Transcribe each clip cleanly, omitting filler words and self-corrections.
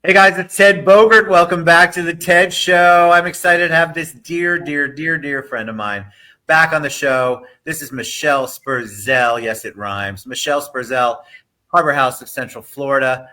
Hey guys, it's Ted Bogert. Welcome back to the Ted Show. I'm excited to have this dear friend of mine back on the show. This is Michelle Sperzel. Yes, it rhymes. Michelle Sperzel, Harbor House of Central Florida.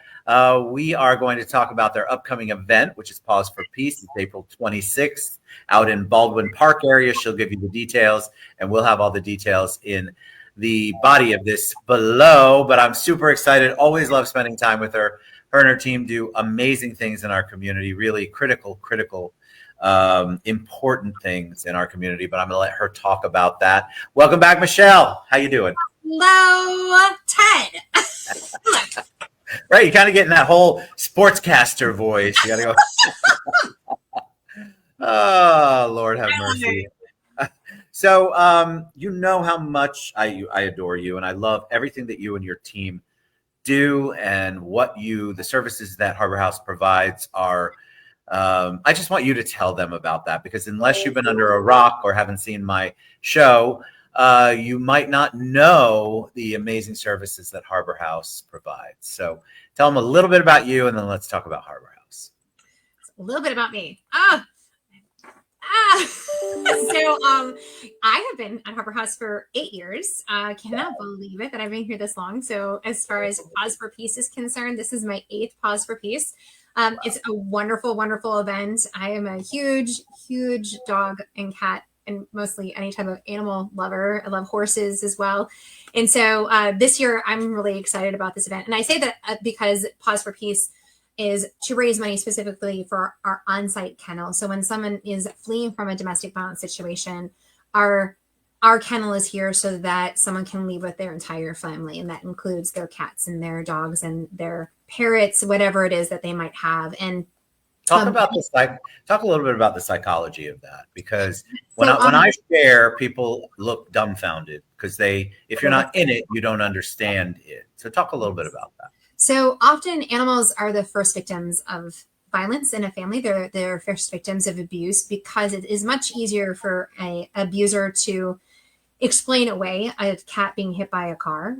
We are going to talk about their upcoming event, which is Paws for Peace. It's April 26th out in Baldwin Park area. She'll give you the details, and we'll have all the details in the body of this below. But I'm super excited. Always love spending time with her. Her and her team do amazing things in our community, really critical, important things in our community. But I'm going to let her talk about that. Welcome back, Michelle. How you doing? Hello, Ted. Right, you kind of getting that whole sportscaster voice. You got to go. Oh, Lord have mercy. So, you know how much I adore you, and I love everything that you and your team do, and the services that Harbor House provides are. I just want you to tell them about that, because unless you've been under a rock or haven't seen my show, you might not know the amazing services that Harbor House provides. So tell them a little bit about you, and then let's talk about Harbor House. A little bit about me. So I have been at Harbor House for 8 years. Cannot believe it that I've been here this long. So as far as Paws for Peace is concerned, this is my 8th Paws for Peace. It's a wonderful event. I am a huge dog and cat and mostly any type of animal lover. I love horses as well. And so this year I'm really excited about this event. And I say that because Paws for Peace is to raise money specifically for our on-site kennel. So when someone is fleeing from a domestic violence situation, our kennel is here so that someone can leave with their entire family. And that includes their cats and their dogs and their parrots, whatever it is that they might have. And talk a little bit about the psychology of that, because when I share, people look dumbfounded because if you're not in it, you don't understand it. So talk a little bit about that. So often animals are the first victims of violence in a family. They're first victims of abuse, because it is much easier for an abuser to explain away a cat being hit by a car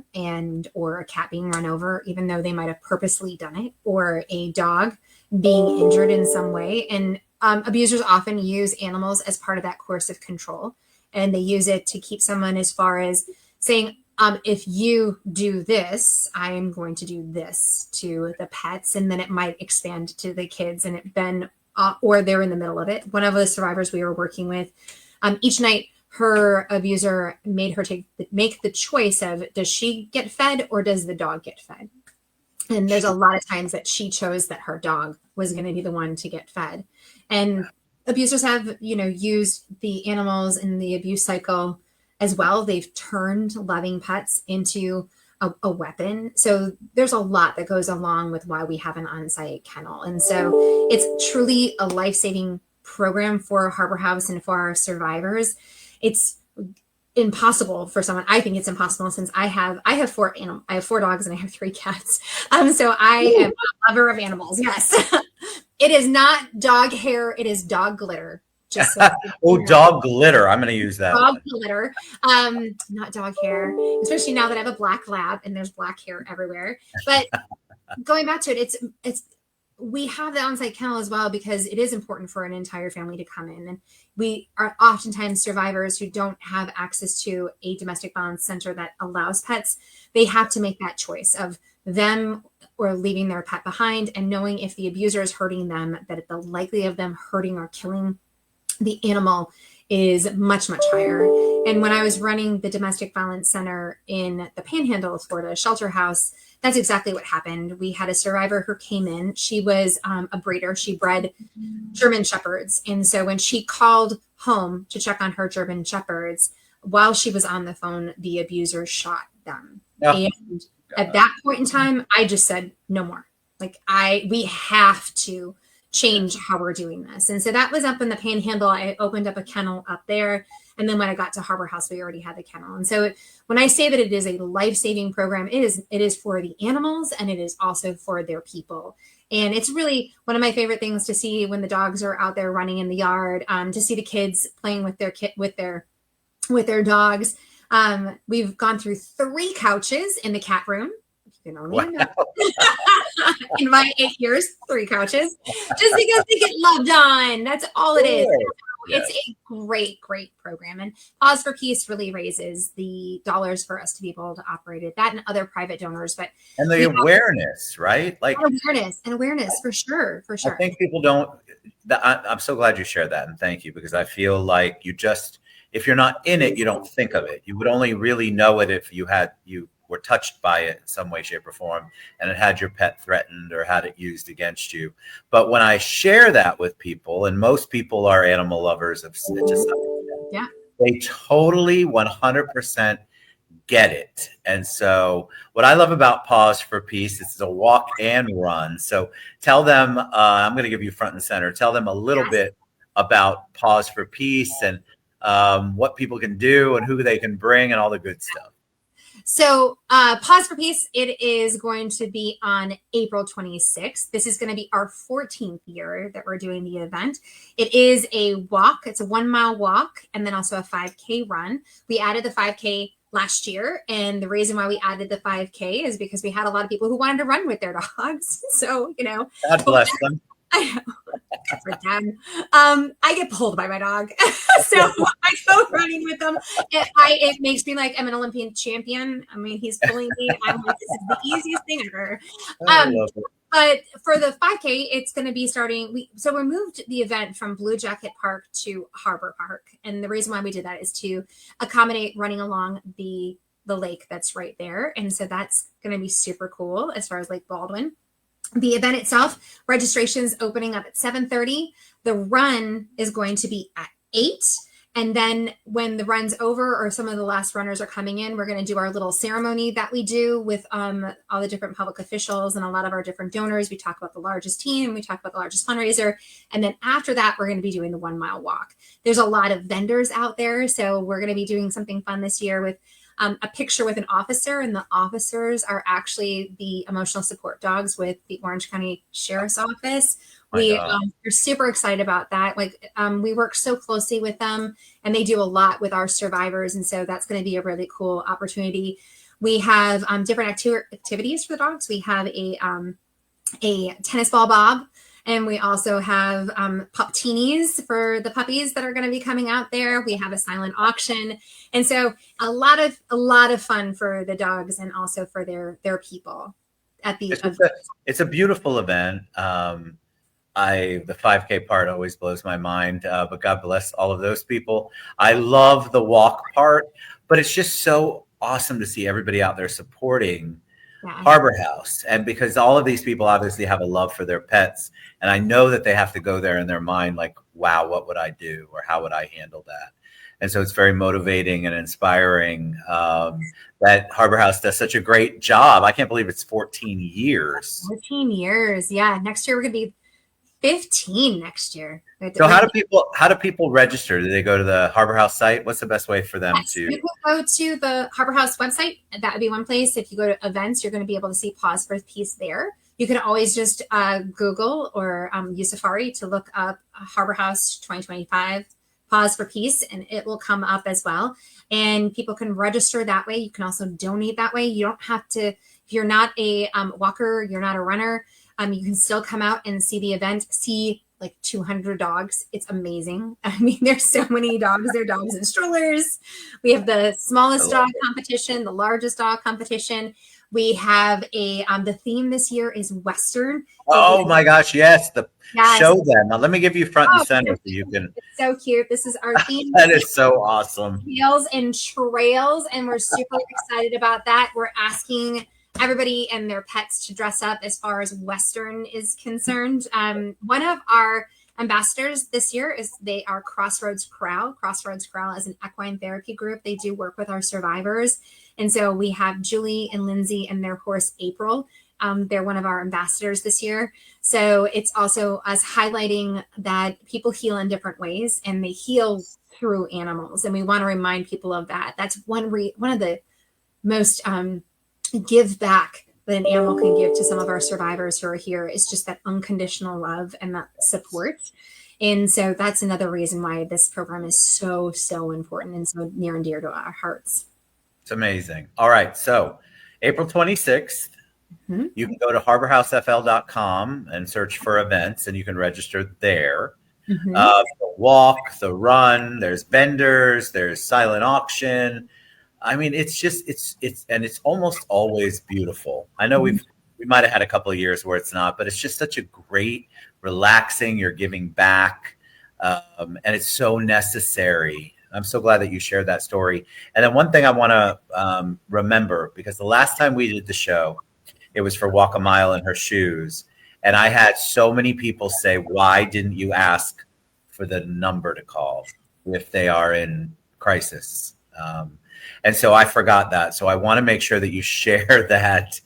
or a cat being run over, even though they might have purposely done it, or a dog being injured in some way. And abusers often use animals as part of that coercive of control. And they use it to keep someone, as far as saying, if you do this, I am going to do this to the pets. And then it might expand to the kids, and or they're in the middle of it. One of the survivors we were working with, each night, her abuser made her make the choice of, does she get fed or does the dog get fed? And there's a lot of times that she chose that her dog was going to be the one to get fed. And abusers have, used the animals in the abuse cycle as well. They've turned loving pets into a weapon. So there's a lot that goes along with why we have an on-site kennel. And so it's truly a life-saving program for Harbor House and for our survivors. It's impossible for someone. I think it's impossible, since I have 4 animals. I have 4 dogs and I have 3 cats. So I am a lover of animals. Yes. It is not dog hair. It is dog glitter. Just so dog glitter. I'm going to use that. Dog glitter, not dog hair, especially now that I have a black lab and there's black hair everywhere. But going back to it, we have the on-site kennel as well, because it is important for an entire family to come in. And we are oftentimes survivors who don't have access to a domestic violence center that allows pets. They have to make that choice of them or leaving their pet behind, and knowing if the abuser is hurting them, that the likelihood of them hurting or killing the animal is much higher. And when I was running the domestic violence center in the Panhandle of Florida, Shelter House, that's exactly what happened. We had a survivor who came in. She was a breeder. She bred German Shepherds. And so when she called home to check on her German Shepherds, while she was on the phone, the abuser shot them. Oh. And at that point in time, I just said, no more. We have to change how we're doing this. And so that was up in the Panhandle. I opened up a kennel up there. And then when I got to Harbor House, we already had the kennel. And so when I say that it is a life-saving program, it is for the animals, and it is also for their people. And it's really one of my favorite things to see when the dogs are out there running in the yard, to see the kids playing with their dogs. We've gone through 3 couches in the cat room. You know, in my 8 years, 3 couches, just because they get loved on. That's all it is. Yes. It's a great, great program. And Paws for Peace really raises the dollars for us to be able to operate it, that and other private donors. But And the awareness, right? Like awareness for sure. I think people don't. I'm so glad you shared that, and thank you, because I feel like if you're not in it, you don't think of it. You would only really know it if you were touched by it in some way, shape, or form, and it had your pet threatened or had it used against you. But when I share that with people, and most people are animal lovers of just they totally 100% get it. And so what I love about Paws for Peace is a walk and run. So tell them, I'm going to give you front and center. Tell them a little bit about Paws for Peace and what people can do and who they can bring and all the good stuff. So Paws for Peace, it is going to be on April 26th. This is going to be our 14th year that we're doing the event. It is a walk. It's a 1 mile walk and then also a 5K run. We added the 5K last year. And the reason why we added the 5K is because we had a lot of people who wanted to run with their dogs. So, you know, God bless them. I know. For them. I get pulled by my dog. So I go running with them. It makes me like I'm an Olympian champion. I mean, he's pulling me. I'm like, this is the easiest thing ever. But for the 5K, it's going to be starting. We moved the event from Blue Jacket Park to Harbor Park. And the reason why we did that is to accommodate running along the lake that's right there. And so that's going to be super cool as far as Lake Baldwin. The event itself, registration's opening up at 7:30. The run is going to be at 8. And then when the run's over or some of the last runners are coming in, we're going to do our little ceremony that we do with all the different public officials and a lot of our different donors. We talk about the largest team. We talk about the largest fundraiser. And then after that, we're going to be doing the 1 mile walk. There's a lot of vendors out there. So we're going to be doing something fun this year with a picture with an officer, and the officers are actually the emotional support dogs with the Orange County Sheriff's Office. We're super excited about that. Like we work so closely with them, and they do a lot with our survivors. And so that's going to be a really cool opportunity. We have different activities for the dogs. We have a tennis ball bob. And we also have pup-teenies for the puppies that are going to be coming out there. We have a silent auction. And so a lot of fun for the dogs and also for their people at the event. It's a beautiful event. The 5K part always blows my mind, but God bless all of those people. I love the walk part, but it's just so awesome to see everybody out there supporting Harbor House. And because all of these people obviously have a love for their pets. And I know that they have to go there in their mind, like, wow, what would I do? Or how would I handle that? And so it's very motivating and inspiring that Harbor House does such a great job. I can't believe it's 14 years. 14 years. Yeah. Next year, we're going to be 15 next year. So how do people register? Do they go to the Harbor House site? What's the best way for them to? You can go to the Harbor House website. That would be one place. If you go to events, you're going to be able to see Paws for Peace there. You can always just Google or use Safari to look up Harbor House 2025 Paws for Peace, and it will come up as well. And people can register that way. You can also donate that way. You don't have to, if you're not a walker, you're not a runner, you can still come out and see the event, see like 200 dogs. It's amazing. I mean, there's so many dogs. There are dogs in strollers. We have the smallest dog competition, the largest dog competition. We have the theme this year is Western. Oh my gosh, yes. Show them. Now let me give you front and center so you can. It's so cute. This is our theme. That is so awesome. Wheels and trails, and we're super excited about that. We're asking everybody and their pets to dress up as far as Western is concerned. One of our ambassadors this year they are Crossroads Corral. Crossroads Corral is an equine therapy group. They do work with our survivors. And so we have Julie and Lindsay and their horse April. They're one of our ambassadors this year. So it's also us highlighting that people heal in different ways, and they heal through animals. And we want to remind people of that. That's one of the most give back that an animal can give to some of our survivors who are here is just that unconditional love and that support. And so that's another reason why this program is so, so important and so near and dear to our hearts. It's amazing. All right. So April 26th, Mm-hmm. You can go to harborhousefl.com and search for events, and you can register there. Mm-hmm. The walk, the run, there's vendors, there's silent auction. I mean, it's almost always beautiful. I know we might have had a couple of years where it's not, but it's just such a great, relaxing. You're giving back, and it's so necessary. I'm so glad that you shared that story. And then one thing I want to remember, because the last time we did the show, it was for Walk a Mile in Her Shoes, and I had so many people say, "Why didn't you ask for the number to call if they are in crisis?" And so I forgot that. So I want to make sure that you share that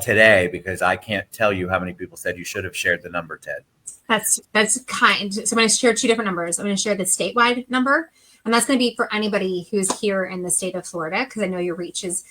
today, because I can't tell you how many people said you should have shared the number, Ted. That's kind. So I'm going to share two different numbers. I'm going to share the statewide number, and that's going to be for anybody who's here in the state of Florida, because I know your reach is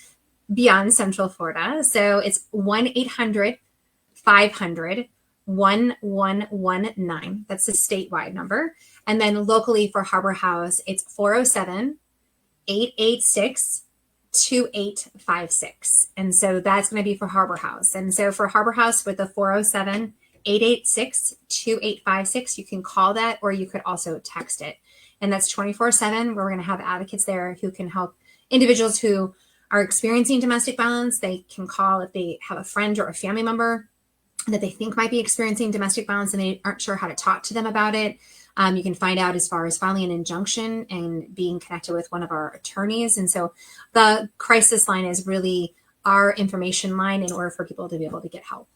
beyond Central Florida. So it's 1-800-500-1119. That's the statewide number. And then locally for Harbor House, it's 407-886-2856. And so that's going to be for Harbor House. And so for Harbor House with the 407-886-2856, you can call that, or you could also text it. And that's 24/7. We're going to have advocates there who can help individuals who are experiencing domestic violence. They can call if they have a friend or a family member that they think might be experiencing domestic violence and they aren't sure how to talk to them about it. You can find out as far as filing an injunction and being connected with one of our attorneys. And so the crisis line is really our information line in order for people to be able to get help.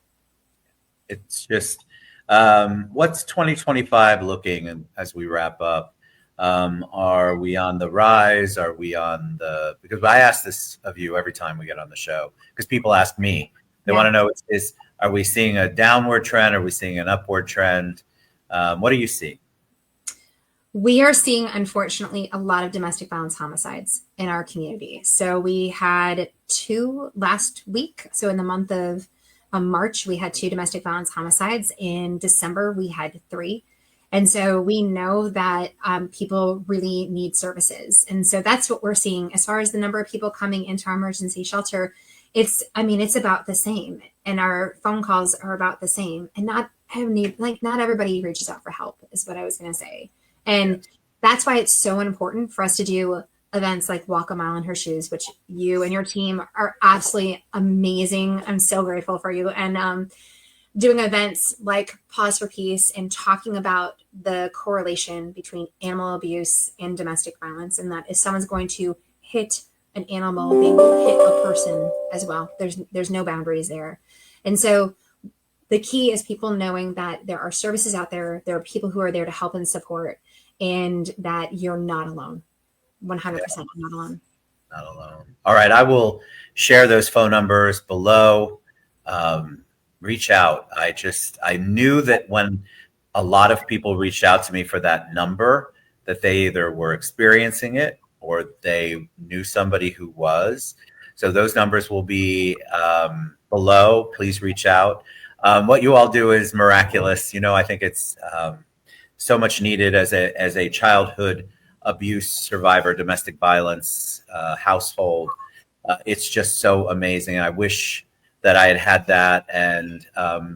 It's just, what's 2025 looking as we wrap up? Are we on the rise? Are we on the, because I ask this of you every time we get on the show, because people ask me, they want to know, are we seeing a downward trend? Are we seeing an upward trend? What do you see? We are seeing, unfortunately, a lot of domestic violence homicides in our community. So we had 2 last week. So in the month of March, we had 2 domestic violence homicides. In December, we had 3. And so we know that people really need services. And so that's what we're seeing as far as the number of people coming into our emergency shelter. It's about the same. And our phone calls are about the same. And not everybody reaches out for help is what I was going to say. And that's why it's so important for us to do events like Walk a Mile in Her Shoes, which you and your team are absolutely amazing. I'm so grateful for you. And doing events like Paws for Peace and talking about the correlation between animal abuse and domestic violence, and that if someone's going to hit an animal, they will hit a person as well. There's no boundaries there. And so the key is people knowing that there are services out there. There are people who are there to help and support, and that you're not alone. 100% not alone. Not alone. All right. I will share those phone numbers below. Reach out. I knew that when a lot of people reached out to me for that number, that they either were experiencing it or they knew somebody who was. So those numbers will be below. Please reach out. What you all do is miraculous. I think it's so much needed as a childhood abuse survivor, domestic violence household. It's just so amazing. I wish that I had that, and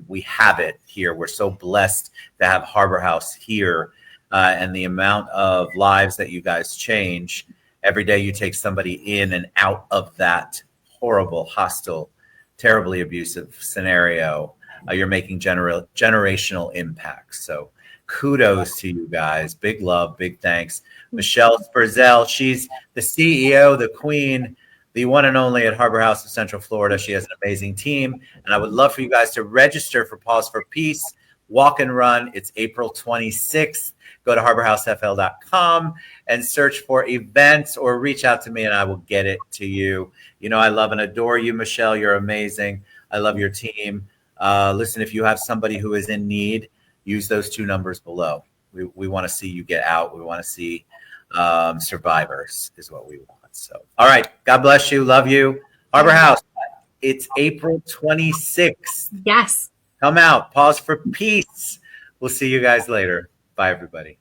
we have it here. We're so blessed to have Harbor House here, and the amount of lives that you guys change. Every day you take somebody in and out of that horrible, hostile, terribly abusive scenario. You're making generational impacts. So kudos to you guys. Big love, big thanks. Michelle Sperzel, she's the CEO, the queen, the one and only at Harbor House of Central Florida. She has an amazing team. And I would love for you guys to register for Paws for Peace, Walk and Run. It's April 26th. Go to harborhousefl.com and search for events, or reach out to me and I will get it to you. I love and adore you, Michelle. You're amazing. I love your team. Listen, if you have somebody who is in need, use those 2 numbers below. We want to see you get out. We want to see survivors is what we want. So, all right. God bless you. Love you. Harbor House. It's April 26th. Yes. Come out. Paws for Peace. We'll see you guys later. Bye, everybody.